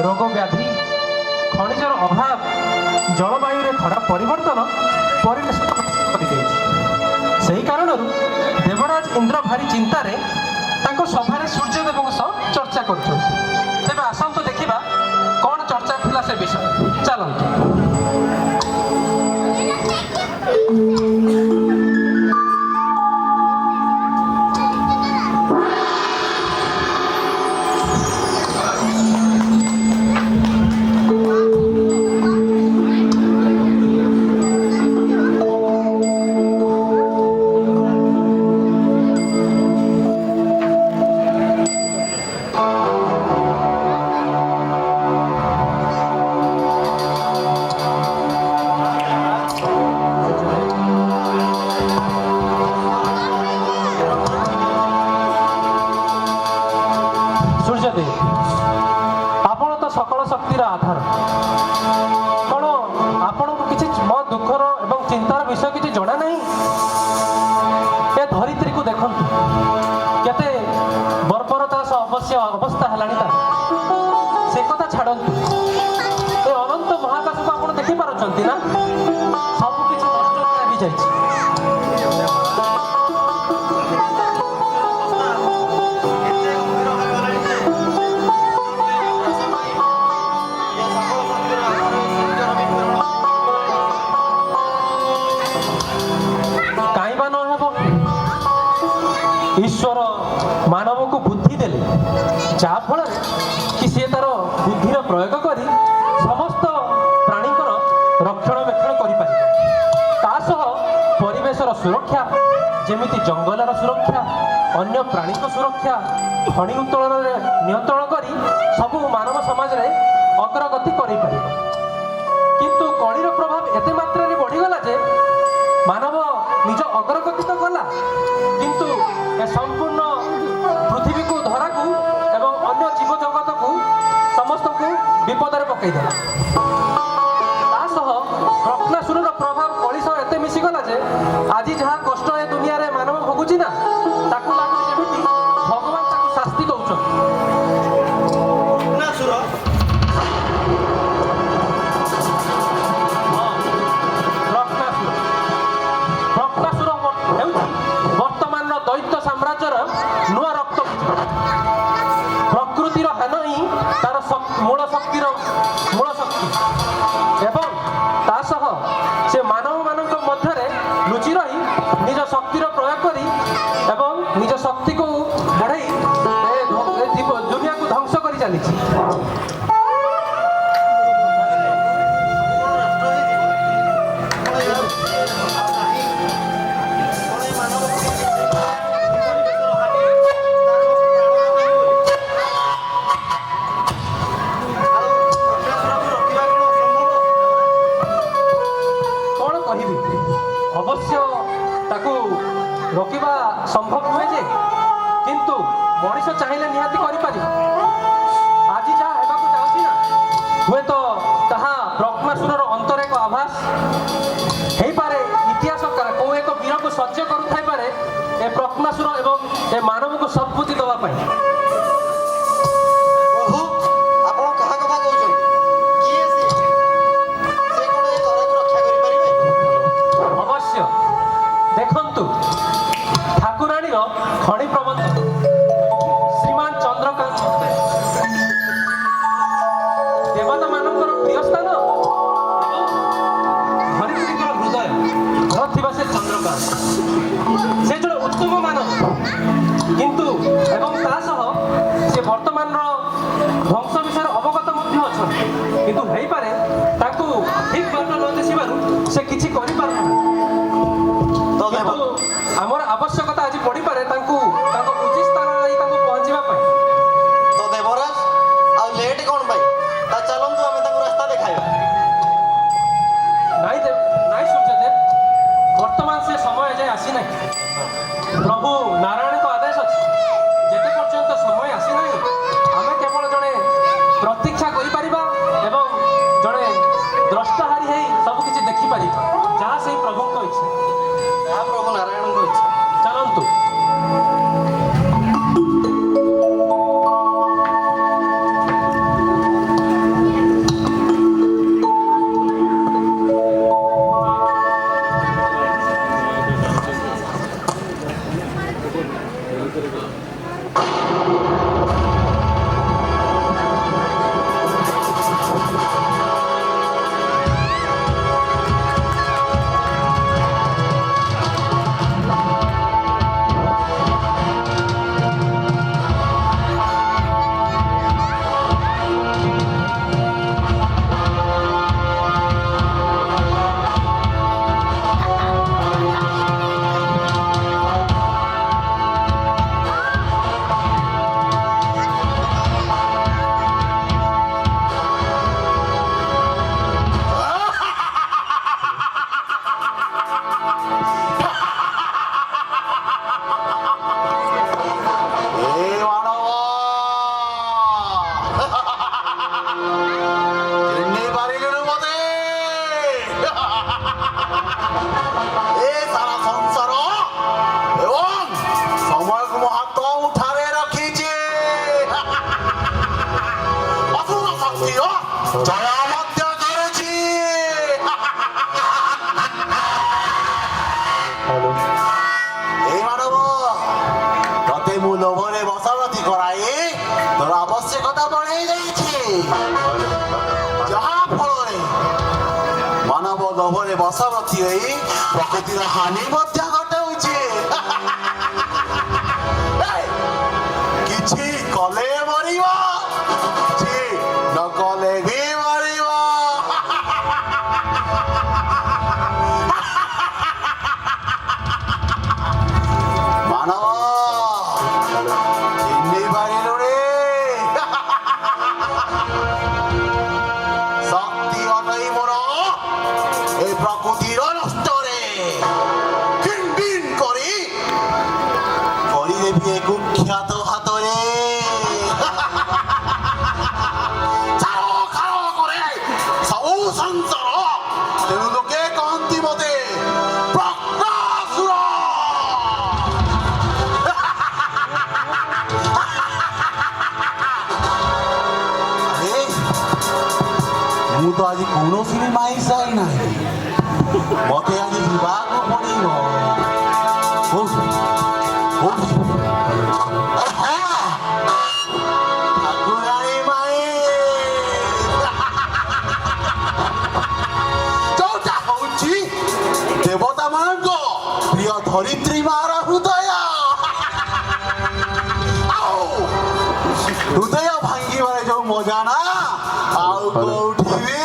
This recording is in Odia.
ରୋଗ ବ୍ୟାଧି, ଖଣିଜର ଅଭାବ, ଜଳବାୟୁରେ ଖରାପ ପରିବର୍ତ୍ତନ ପରିବେଶ କରିଯାଇଛି। ସେହି କାରଣରୁ ଦେବରାଜ ଇନ୍ଦ୍ର ଭାରି ଚିନ୍ତାରେ ତାଙ୍କ ସଭାରେ ସୂର୍ଯ୍ୟଦେବଙ୍କ ସହ ଚର୍ଚ୍ଚା କରୁଛନ୍ତି। ତେବେ ଆସନ୍ତୁ ଦେଖିବା କ'ଣ ଚର୍ଚ୍ଚା ଥିଲା ସେ ବିଷୟ। ଚାଲନ୍ତୁ। ଆପଣ ତ ସକଳ ଶକ୍ତିର ଆଧାର। କ'ଣ ଆପଣଙ୍କୁ କିଛି ମୋ ଦୁଃଖର ଏବଂ ଚିନ୍ତାର ବିଷୟ କିଛି ଜଣା ନାହିଁ? ଏ ଧରିତ୍ରୀକୁ ଦେଖନ୍ତୁ, କେତେ ବର୍ବରତାର ସହ ଅବସ୍ଥା ହେଲାଣି ତାର। ସେ କଥା ଛାଡ଼ନ୍ତୁ, ଏ ଅନନ୍ତ ମହାକାଶକୁ ଆପଣ ଦେଖିପାରୁଛନ୍ତି ନା? ସବୁକିଛି ନଷ୍ଟ ହେଇଯାଇଛି। ଈଶ୍ୱର ମାନବକୁ ବୁଦ୍ଧି ଦେଲେ, ଯାହାଫଳରେ କି ସିଏ ତାର ବୁଦ୍ଧିର ପ୍ରୟୋଗ କରି ସମସ୍ତ ପ୍ରାଣୀଙ୍କର ରକ୍ଷଣାବେକ୍ଷଣ କରିପାରିବ। ତା ସହ ପରିବେଶର ସୁରକ୍ଷା, ଯେମିତି ଜଙ୍ଗଲର ସୁରକ୍ଷା, ଅନ୍ୟ ପ୍ରାଣୀଙ୍କ ସୁରକ୍ଷା, ଖଣି ଉତ୍ତୋଳନରେ ନିୟନ୍ତ୍ରଣ କରି ସବୁ ମାନବ ସମାଜରେ ଅଗ୍ରଗତି କରିପାରିବ। କିନ୍ତୁ କଳିର ପ୍ରଭାବ ଏତେ ମାତ୍ରାରେ ବଢ଼ିଗଲା ଯେ ମାନବ ନିଜ ଅଗ୍ରଗତି ତ କଲା, କିନ୍ତୁ ଏ ସମ୍ପୂର୍ଣ୍ଣ ପୃଥିବୀକୁ, ଧରାକୁ ଏବଂ ଅନ୍ୟ ଜୀବଜଗତକୁ ସମସ୍ତଙ୍କୁ ବିପଦରେ ପକାଇଦେଲା। ତା ସହ ପ୍ରଜ୍ଞାସୁରର ପ୍ରଭାବ କଳି ସହ ଏତେ ମିଶିଗଲା ଯେ ଆଜି ଯାହା କଷ୍ଟ ଏ ଦୁନିଆରେ ମାନବ ଭୋଗୁଛି ନା, ତାକୁ ଲାଗୁଛି ଯେମିତି ଭଗବାନ ତାକୁ ଶାସ୍ତି ଦଉଛନ୍ତି। ଦୈତ୍ୟ ସାମ୍ରାଜ୍ୟର ନୂଆ ରକ୍ତ ପ୍ରକୃତିର ହାନ ହିଁ ତାର ମୂଳ ଶକ୍ତି ଏବଂ ତା ସହ ସେ ମାନବମାନଙ୍କ ମଧ୍ୟରେ ଲୁଚି ରହି ନିଜ ଶକ୍ତିର ପ୍ରୟୋଗ କରି ଏବଂ ନିଜ ଶକ୍ତିକୁ ବଢ଼ାଇ ଦୁନିଆକୁ ଧ୍ୱଂସ କରି ଚାଲିଛି। ଅବଶ୍ୟ ତାକୁ ରୋକିବା ସମ୍ଭବ ନୁହେଁ ଯେ, କିନ୍ତୁ ମଣିଷ ଚାହିଁଲେ ନିହାତି କରିପାରିବ। ଆଜି ଯାହା ହେବାକୁ ଯାଉଛି ନା, ହୁଏତ ତାହା ବ୍ରହ୍ମାସୁରର ଅନ୍ତର ଏକ ଆଭାସ ହେଇପାରେ। ଇତିହାସକାର କୋଉ ଏକ ବୀରକୁ ସହ୍ୟ କରୁଥାଇପାରେ ଏ ବ୍ରହ୍ମାସୁର ଏବଂ ଏ ମାନବକୁ ସଦ୍ବୁଦ୍ଧି ଦେବା ପାଇଁ। ଦେଖନ୍ତୁ, ଠାକୁରାଣୀର ଖଣି ପ୍ରବନ୍ଧ ଶ୍ରୀମାନ ଚନ୍ଦ୍ରକାନ୍ତ, ଦେବତା ମାନଙ୍କର ପ୍ରିୟ ସ୍ଥାନ ଏବଂ ଧରିତ୍ରୀଙ୍କର ହୃଦୟ ଥିବା ସେ ଚନ୍ଦ୍ରକାନ୍ତ, ସେ ଜଣେ ଉତ୍ତମ ମାନବ। କିନ୍ତୁ ଏବଂ ତା ସହ ସେ ବର୍ତ୍ତମାନର ଧ୍ୱଂସ ବିଷୟରେ ଅବଗତ ମଧ୍ୟ ଅଛନ୍ତି, କିନ୍ତୁ ହେଇପାରେ ତାଙ୍କୁ ଠିକ୍ ବାଟ ନ ଦିଶିବାରୁ ସେ କିଛି କରିପାରୁନାହାନ୍ତି। ଆମର ଆବଶ୍ୟକତା ଆଜି ପଡ଼ିପାରେ ତାଙ୍କୁ ତାଙ୍କ ଉଚିତ ସ୍ଥାନରେ ତାଙ୍କୁ ପହଞ୍ଚିବା ପାଇଁ। ତ ଦେବରାଜ, ଆଉ ଲେଟ୍ କ'ଣ ପାଇଁ? ତା ଚାଲନ୍ତୁ ଆମେ ତାଙ୍କୁ ରାସ୍ତା ଦେଖାଇବା। ନାଇଁ ସୂର୍ଯ୍ୟଦେବ, ବର୍ତ୍ତମାନ ସେ ସମୟ ଯାଏ ଆସିନାହିଁ। ପ୍ରଭୁ ନାରାୟଣଙ୍କ ଆଦେଶ ଅଛି, ଯେତେ ପର୍ଯ୍ୟନ୍ତ ସମୟ ଆସିନାହିଁ ଆମେ କେବଳ ଜଣେ ପ୍ରତୀକ୍ଷା କରିପାରିବା ଏବଂ ଜଣେ ଦ୍ରଷ୍ଟାହାରୀ ହେଇ ସବୁ କିଛି ଦେଖିପାରିବା, ଯାହା ସେଇ ପ୍ରଭୁଙ୍କ ଇଚ୍ଛା। ଏହା ପ୍ରଭୁ ନାରାୟଣଙ୍କ ଇଚ୍ଛା। ଚାଲନ୍ତୁ। ଶକ୍ତିର ଜୟ ମଧ୍ୟ କରୁଛି। এই মানব ততে ମୁଁ ଲୋଭରେ ବଶବର୍ତ୍ତୀ କରାଇ ତୋର ଆବଶ୍ୟକତା ବଢେଇ ଦେଇଛି, ଯାହା ଫଳରେ ମାନବ ଲୋଭରେ ବଶବର୍ତ୍ତୀ ହୋଇ ପ୍ରକୃତିର ହାନି ମଧ୍ୟ ଘଟାଉଛି। କିଛି କଲେ ମରିବ, କିଛି ନ କଲେ ବି ମରିବ। ମାନବ ଚିହ୍ନି ପାରିଲୁଣି? ଶକ୍ତି ଅଟଇ ମୋର এই ପ୍ରକୃତିର ନଷ୍ଟରେ ଖିନଭିନ କରି କରିଦେବି ଏ କୁଖ୍ୟାତ ହାତରେ। ଛାଳ ଖାଳ କରେ ସବୁ ସଂସାର, ତେଣୁ ଲୋକେ କହନ୍ତି ମୋତେ ପ୍ରଜ୍ଞାସୁର। ଆରେ, ମୁଁ ତ ଆଜି କୌଣସି ବି ମାଇ ସାଇ ନାହିଁ, ମତେ ଆଜି ଯିବାକୁ ପଡ଼ିବ। ଠାକୁରାଣୀ ମାଇ, ଯୋଉଟା ହଉଛି ଦେବତା ମାନଙ୍କ ପ୍ରିୟ ଧରିତ୍ରୀ ମାର ହୃଦୟ। ଆଉ ହୃଦୟ ଭାଙ୍ଗିବାରେ ଯୋଉ ମଜା ନା ଆଉ କୋଉଠି ବି